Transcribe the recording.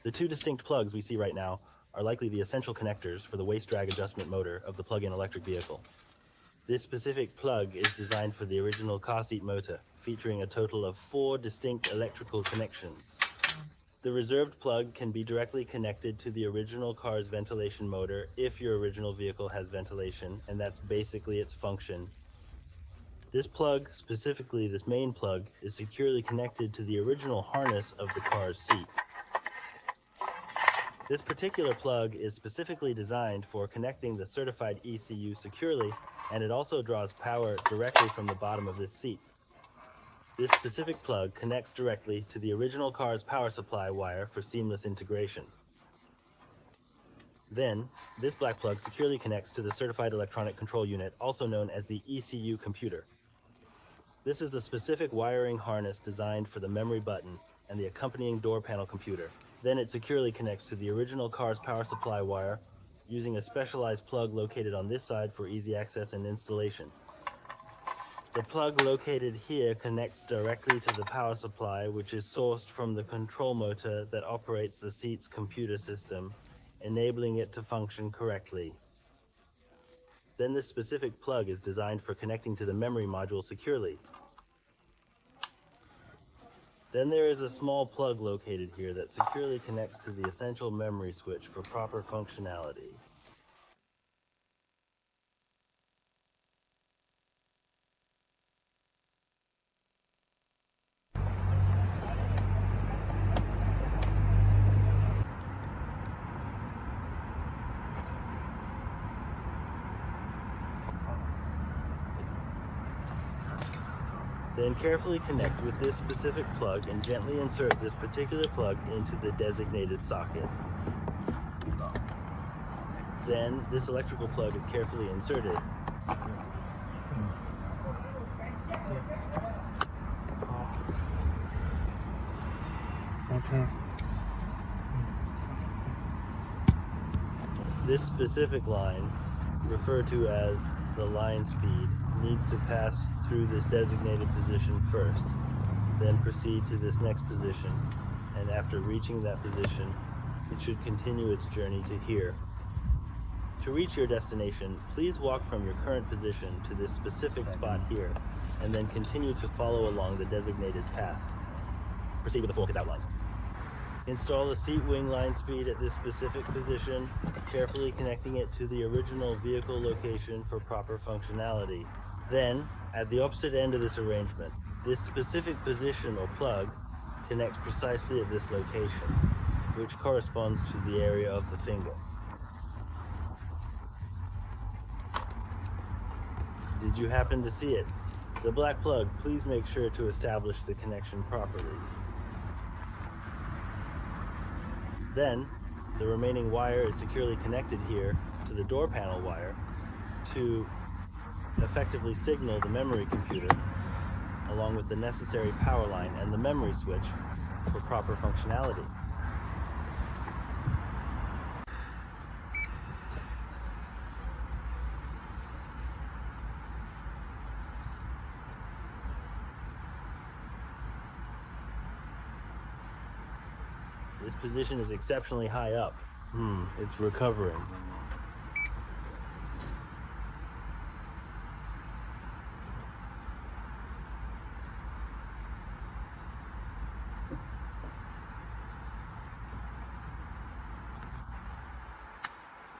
The two distinct plugs we see right now are likely the essential connectors for the waist drag adjustment motor of the plug-in electric vehicle. This specific plug is designed for the original car seat motor, featuring a total of 4 distinct electrical connections. The reserved plug can be directly connected to the original car's ventilation motor if your original vehicle has ventilation, and that's basically its function. This plug, specifically this main plug, is securely connected to the original harness of the car's seat. This particular plug is specifically designed for connecting the certified ECU securely, and it also draws power directly from the bottom of this seat. This specific plug connects directly to the original car's power supply wire for seamless integration. Then, this black plug securely connects to the certified electronic control unit, also known as the ECU computer. This is the specific wiring harness designed for the memory button and the accompanying door panel computer. Then it securely connects to the original car's power supply wire using a specialized plug located on this side for easy access and installation. The plug located here connects directly to the power supply, which is sourced from the control motor that operates the seat's computer system, enabling it to function correctly. Then this specific plug is designed for connecting to the memory module securely. Then there is a small plug located here that securely connects to the essential memory switch for proper functionality. Then carefully connect with this specific plug and gently insert this particular plug into the designated socket. Then this electrical plug is carefully inserted. Okay. This specific line, referred to as the line speed, needs to pass through this designated position first, then proceed to this next position, and after reaching that position, it should continue its journey to here. To reach your destination, please walk from your current position to this specific spot here, and then continue to follow along the designated path. Proceed with the focus outlined. Install the seat wing line speed at this specific position, carefully connecting it to the original vehicle location for proper functionality. Then, at the opposite end of this arrangement, this specific position or plug connects precisely at this location, which corresponds to the area of the finger. Did you happen to see it? The black plug, please make sure to establish the connection properly. Then, the remaining wire is securely connected here to the door panel wire to effectively signal the memory computer, along with the necessary power line and the memory switch for proper functionality. This position is exceptionally high up. It's recovering.